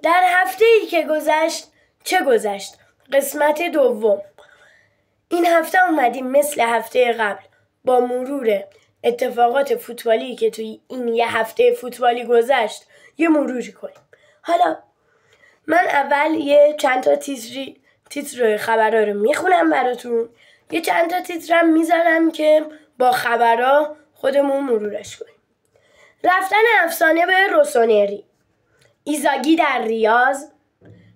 در هفته‌ای که گذشت چه گذشت؟ قسمت دوم. این هفته اومدیم مثل هفته قبل با مرور اتفاقات فوتبالی که توی این یه هفته فوتبالی گذشت یه مروری کنیم. حالا من اول یه چند تا تیتر خبرها رو میخونم براتون، یه چند تا تیترم میذارم که با خبرها خودمون مرورش کنیم. رفتن افسانه به روسونری، ایزاگی در ریاض،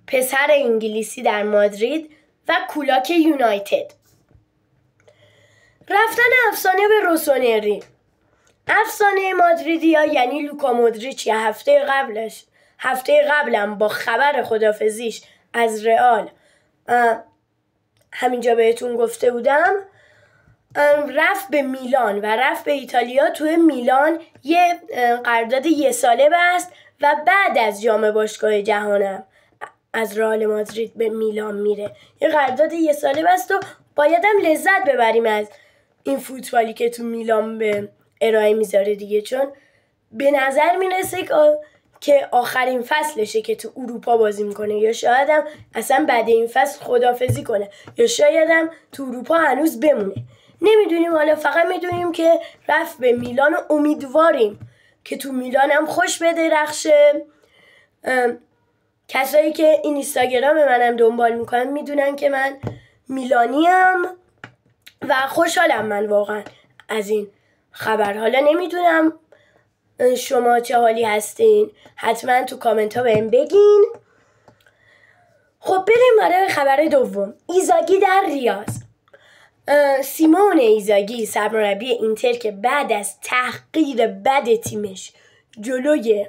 پسر انگلیسی در مادرید و کولاک یونایتد. رفتن افسانه به روسونری. افسانه مادریدیا یعنی لوکا مودریچ که هفته قبلم با خبر خدافزیش از رئال همینجا بهتون گفته بودم، رفت به میلان و رفت به ایتالیا. توی میلان یه قرارداد 1 ساله بست و بعد از جام باشگاه جهانم از رئال مادرید به میلان میره. یه قرارداد 1 ساله بست و بایدم لذت ببریم از این فوتبالی که تو میلان به ارائه میذاره دیگه، چون به نظر میرسه که آخرین فصلشه که تو اروپا بازی میکنه، یا شاید هم اصلا بعد این فصل خداحافظی کنه، یا شاید هم تو اروپا هنوز بمونه. نمیدونیم، حالا فقط میدونیم که رفت به میلان و امیدواریم که تو میلان هم خوش بدرخشه. کسایی که این اینستاگرام منم دنبال میکنن میدونن که من میلانیم و خوشحالم من واقعا از این خبر. حالا نمیدونم شما چه حالی هستین، حتما تو کامنت ها بهم بگین. خب بریم برای خبر دوم. ایزاگی در ریاض. سیمون ایزاگی سرمربی اینتر که بعد از تحقیر بد تیمش جلوی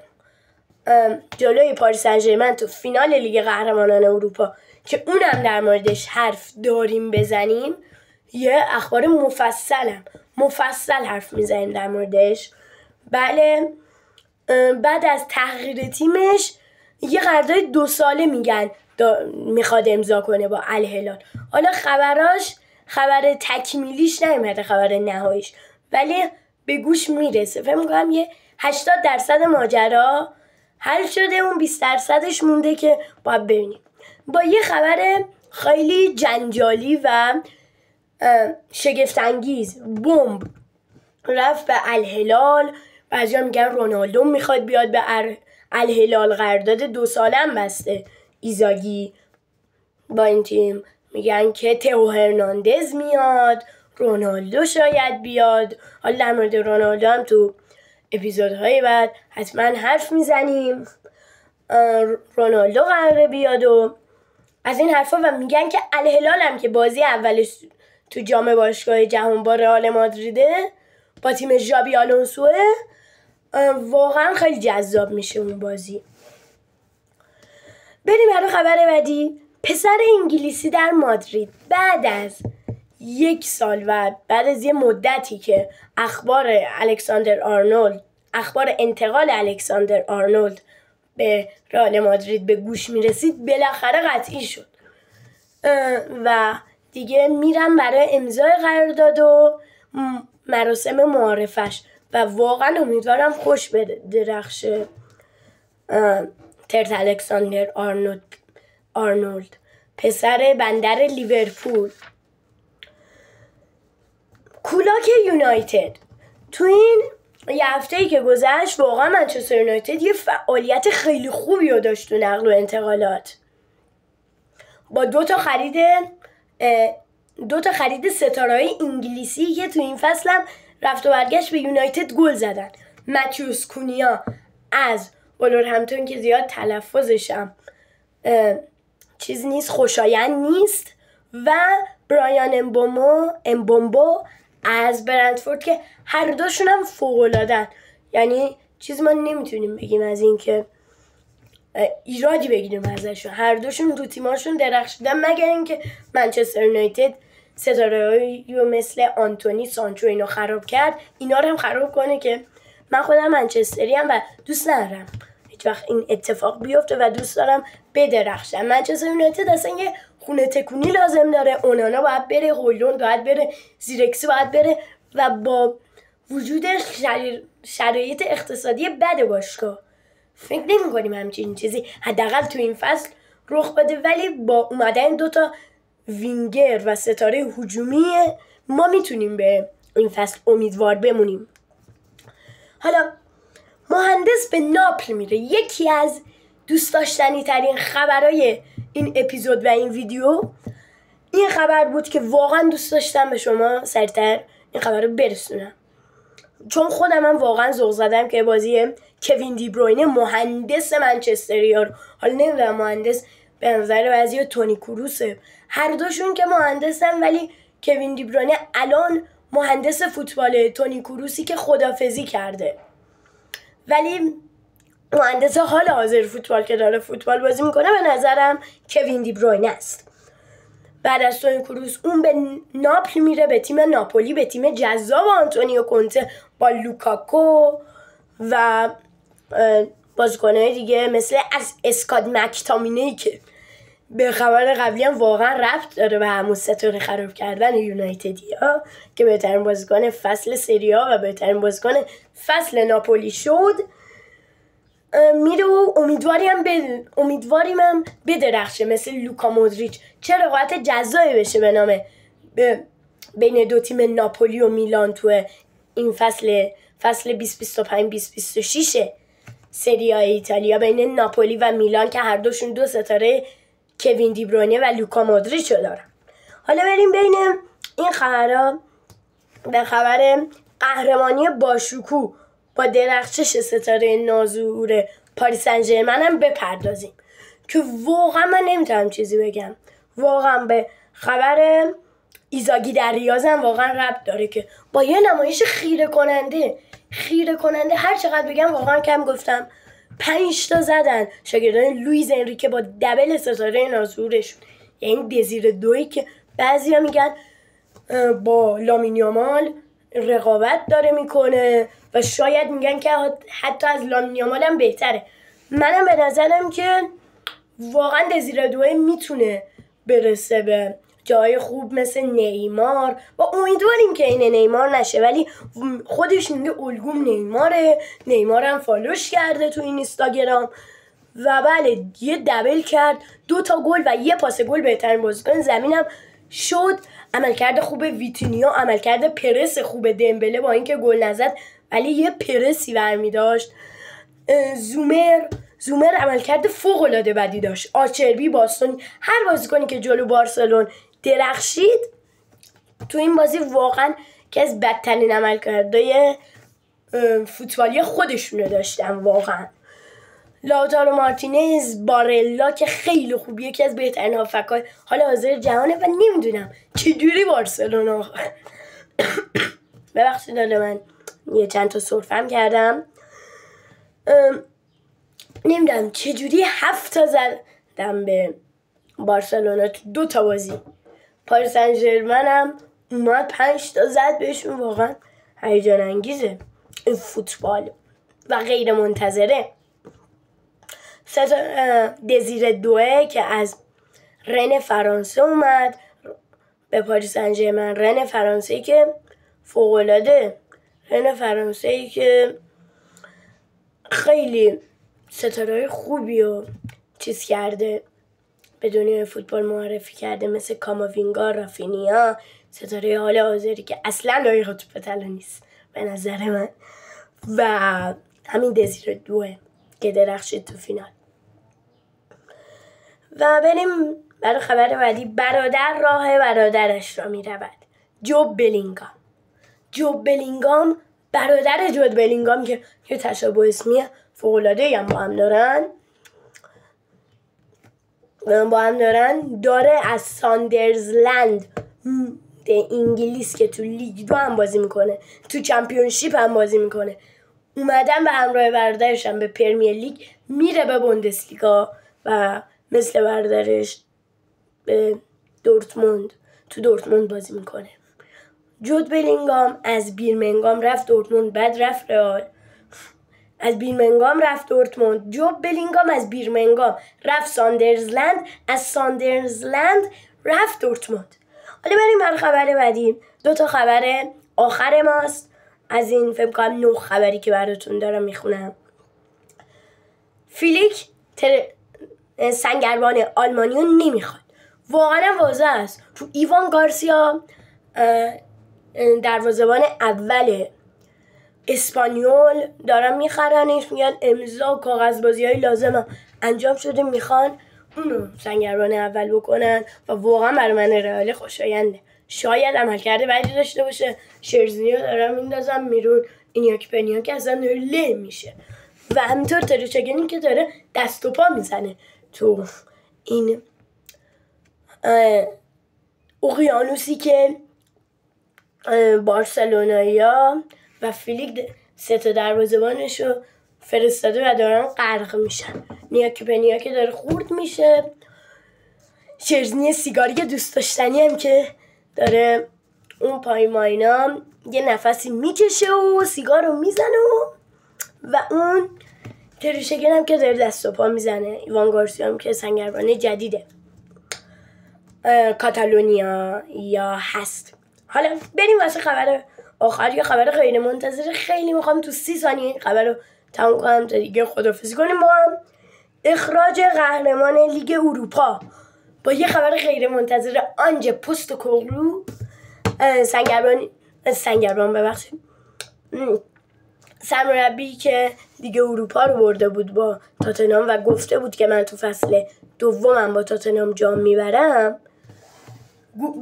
پاریس سن ژرمن تو فینال لیگ قهرمانان اروپا که اونم در موردش حرف داریم بزنیم، یه اخبار مفصل حرف میزنیم در موردش. بله، بعد از تحقیر تیمش یه قرارداد 2 ساله میگن میخواد امضا کنه با الهلال. حالا خبر تکمیلیش نیومده، خبر نهاییش، ولی به گوش میرسه. فکر میکنم یه 80% ماجرا حل شده، اون 20%ش مونده که باید ببینیم. با یه خبر خیلی جنجالی و شگفت‌انگیز، بمب رفت به الهلال. بعضیا میگن رونالدو میخواد بیاد به الهلال، قرارداد 2 ساله هم بسته ایزاگی با این تیم. میگن که تئو هرناندز میاد، رونالدو شاید بیاد. حالا در مورد رونالدو هم تو اپیزودهای بعد حتما حرف میزنیم. رونالدو قراره بیاد و از این حرفا، و میگن که الهلال هم که بازی اولش تو جام باشگاه جهان با رئال مادریده با تیم ژابی آلونسوه، واقعا خیلی جذاب میشه اون بازی. بریم برای خبر بعدی. پسر انگلیسی در مادرید بعد از 1 سال و بعد از یه مدتی که اخبار انتقال الکساندر آرنولد به رئال مادرید به گوش میرسید، بالاخره قطعی شد و دیگه میرم برای امضای قرارداد و مراسم معارفش و واقعا امیدوارم خوش بدرخشه ترت الکساندر آرنولد، پسر بندر لیورپول. کولاک یونایتد. تو این یه هفته‌ای که گذشت واقعا منچستر یونایتد یه فعالیت خیلی خوبی رو داشت تو نقل و انتقالات، با 2 تا خرید ستاره‌های انگلیسی که تو این فصل هم رفت و برگشت به یونایتد گل زدن. ماتیوس کونیا از ولورهمپتون که زیاد تلفظشم چیز نیست، خوشایند نیست، و برایان امبومبو از برنتفورد که هر دوشون هم فوق‌العاده‌ان. یعنی چیز ما نمیتونیم بگیم از این که ایرادی بگیریم ازشون. هر دوشون تو تیماشون درخشیدن، مگر اینکه منچستر یونایتد ستاره‌ای مثل آنتونی، سانچو اینو خراب کرد، اینا رو هم خراب کنه که من خودم منچستری ام و دوست ندارم هیچ وقت این اتفاق بیفته و دوست دارم بدرخشم. منچستر یونایتد اصلا یه خونه تکونی لازم داره. اونانا باید بره، هویلوند باید بره، زیرکسی باید بره و با وجود شرایط اقتصادی بد باشگاه فکر نمی‌کنیم همچین چیزی حداقل تو این فصل رخ بده، ولی با اومدن 2 وینگر و ستاره هجومی ما میتونیم به این فصل امیدوار بمونیم. حالا مهندس به ناپل میره. یکی از دوست داشتنی ترین خبرهای این اپیزود و این ویدیو این خبر بود که واقعا دوست داشتم به شما سریعتر این خبر رو برسونم، چون خودم هم واقعا ذوق زدم که بازی کوین دی بروینه مهندس منچستریا رو، حالا نمیدونم مهندس به نظر بعضی تونی کروسه، هر دوشون که مهندسن، ولی کوین دی بروینه الان مهندس فوتبال تونی کروسی که خدافزی کرده، ولی مهندس حال حاضر فوتبال که داره فوتبال بازی میکنه به نظرم کوین دی بروینه است. بعد از تونی کروس اون به ناپل میره، به تیم ناپولی، به تیم جذاب آنتونیو کونته با لوکاکو و بازیکن‌های دیگه مثل از اسکات مکتامینی که به خبر قبلی هم واقعا ربط داره به همون ستاره خراب کردن یونایتدیا که بهترین بازیکن فصل سری آ و بهترین بازیکن فصل ناپولی شد. میره و امیدواریم هم بدرخشه مثل لوکا مودریچ، چه رقابت جذابی بشه به نام بین 2 تیم ناپولی و میلان تو این فصل 2025-2026 سری آ ایتالیا، بین ناپولی و میلان که هر دوشون 2 ستاره کوین دی بروینه و لوکا مودریچ رو دارن. حالا بریم بین این خبرها به خبر قهرمانی باشکوه با درخشش ستاره ناظور پاریس سن ژرمن هم بپردازیم که واقعا من نمیتونم چیزی بگم. واقعا به خبر ایزاگی در ریاض هم واقعا ربط داره که با یه نمایش خیره کننده هر چقدر بگم واقعا کم گفتم. 5 زدن شاگردان لوئیز انریکه با دبل ستاره ناظورشون، یعنی دزیر دوی که بعضیا میگن با لامین یامال رقابت داره میکنه و شاید میگن که حتی از لامین یامال هم بهتره. منم به نظرم که واقعا دزیر دوی میتونه برسه به جای خوب مثل نیمار و امیدواریم که این نیمار نشه، ولی خودش میگه الگوم نیماره. نیمار هم فالوش کرده تو این اینستاگرام و بله یه دبل کرد، 2 گل و 1 پاس گل، بهترین بازیکن زمینم شد. عملکرد خوب ویتینیا، عملکرد پرس خوب دمبله با اینکه گل نزد ولی یه پرسی برمی داشت. زومر عملکرد فوق‌العاده بدی داشت. آچربی، باستونی، هر بازیکنی که جلو بارسلون درخشید تو این بازی واقعا که از بدترین عملکردهای فوتبالی خودشونو داشتن واقعا. لاوتارو مارتینز، بارلا که خیلی خوبیه، یکی از بهترین هافک‌های حال حاضر جهانه و نمیدونم چجوری بارسلونا ببخشید من یه چند تا سرفم کردم، نمیدونم چجوری 7 زدم به بارسلونا تو 2 بازی. پاریس سن ژرمن هم اومد 5 زد بهشون. واقعا هیجان انگیزه این فوتبال و غیر منتظره. دزیر دوه که از رن فرانسه اومد به پاریس سن ژرمن، رن فرانسه‌ای که فوق‌العاده، رن فرانسه‌ای که خیلی ستاره خوبی رو چیز کرده، به دنیای فوتبال معرفی کرده، مثل کاماوینگا، رافینیا، ستاره حال حاضری که اصلا لایق توپ طلا نیست به نظر من، و همین دزیر دوه که درخشید تو فینال. و بریم برای خبر بعدی. برادر راه برادرش را می رود. جوب بلینگام برادر جود بلینگام که یه تشابه اسمی فوق‌العاده‌ای هم با هم دارن داره از ساندرزلند انگلیس که تو لیگ 2 هم بازی میکنه، تو چمپیونشیپ هم بازی میکنه، اومدن به همراه برادرش هم به پرمیر لیگ، میره به بوندسلیگا و مثل برادرش به دورتموند بازی میکنه. جود بلینگام از بیرمنگام رفت دورتموند، بعد رفت رئال، از بیرمنگام رفت دورتموند. جوب بلینگام از بیرمنگام رفت ساندرزلند، از ساندرزلند رفت دورتموند. حالا بریم برای خبر بعدی. 2 خبر آخر ماست از این فکر کنم 9 خبری که براتون دارم میخونم. فیلیک سنگربان آلمانی رو نمیخواد. واقعا واضح است. تو ایوان گارسیا دروازه‌بان اول اسپانیول دارن میخرنش، میگن امضا و کاغذبازی های لازم انجام شده، میخوان اونو سنگربان اول بکنن و واقعا برای من رئال خوشاینده. شاید عملکرد بعدی داشته باشه. شرزنی رو دارن میندازن میرون، اینیاکی پنیا که اصلا داره له میشه و همینطور ترشگنی که داره دست و پا میزنه تو این اقیانوسی که بارسلونایا و فیلیک 3 دروازه‌بانش رو فرستاده و دارن غرق میشن. نیاکی پنیا که داره خورد میشه، شرزنی سیگاری دوست داشتنی هم که داره اون پای ماینا یه نفسی میکشه و سیگار رو میزنه و اون ترشگن هم که داره دست و پا میزنه. ایوان گارسیا هم که سنگربان جدیده کاتالونیا یا هست. حالا بریم واسه خبر آخر، یه خبر غیر منتظره. خیلی میخوام تو 30 ثانیه این خبر رو تموم کنم تا دیگه خداحافظی کنیم با هم. اخراج قهرمان لیگ اروپا با یه خبر غیر منتظره. آنجه پوستکوغلو سرمربی که لیگ اروپا رو برده بود با تاتنهام و گفته بود که من تو فصل دومم با تاتنهام جام میبرم،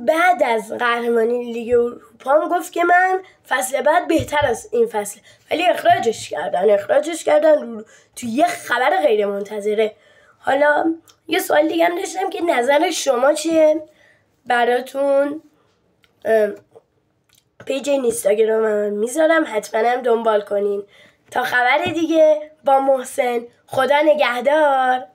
بعد از قهرمانی لیگ اروپا هم گفت که من فصل بعد بهتر از این فصل، ولی اخراجش کردن تو یه خبر غیر منتظره. حالا یه سوال دیگه هم داشتم که نظر شما چیه؟ براتون پیج اینستاگرام هم میذارم، حتما هم دنبال کنین. تا خبر دیگه با محسن، خدا نگهدار.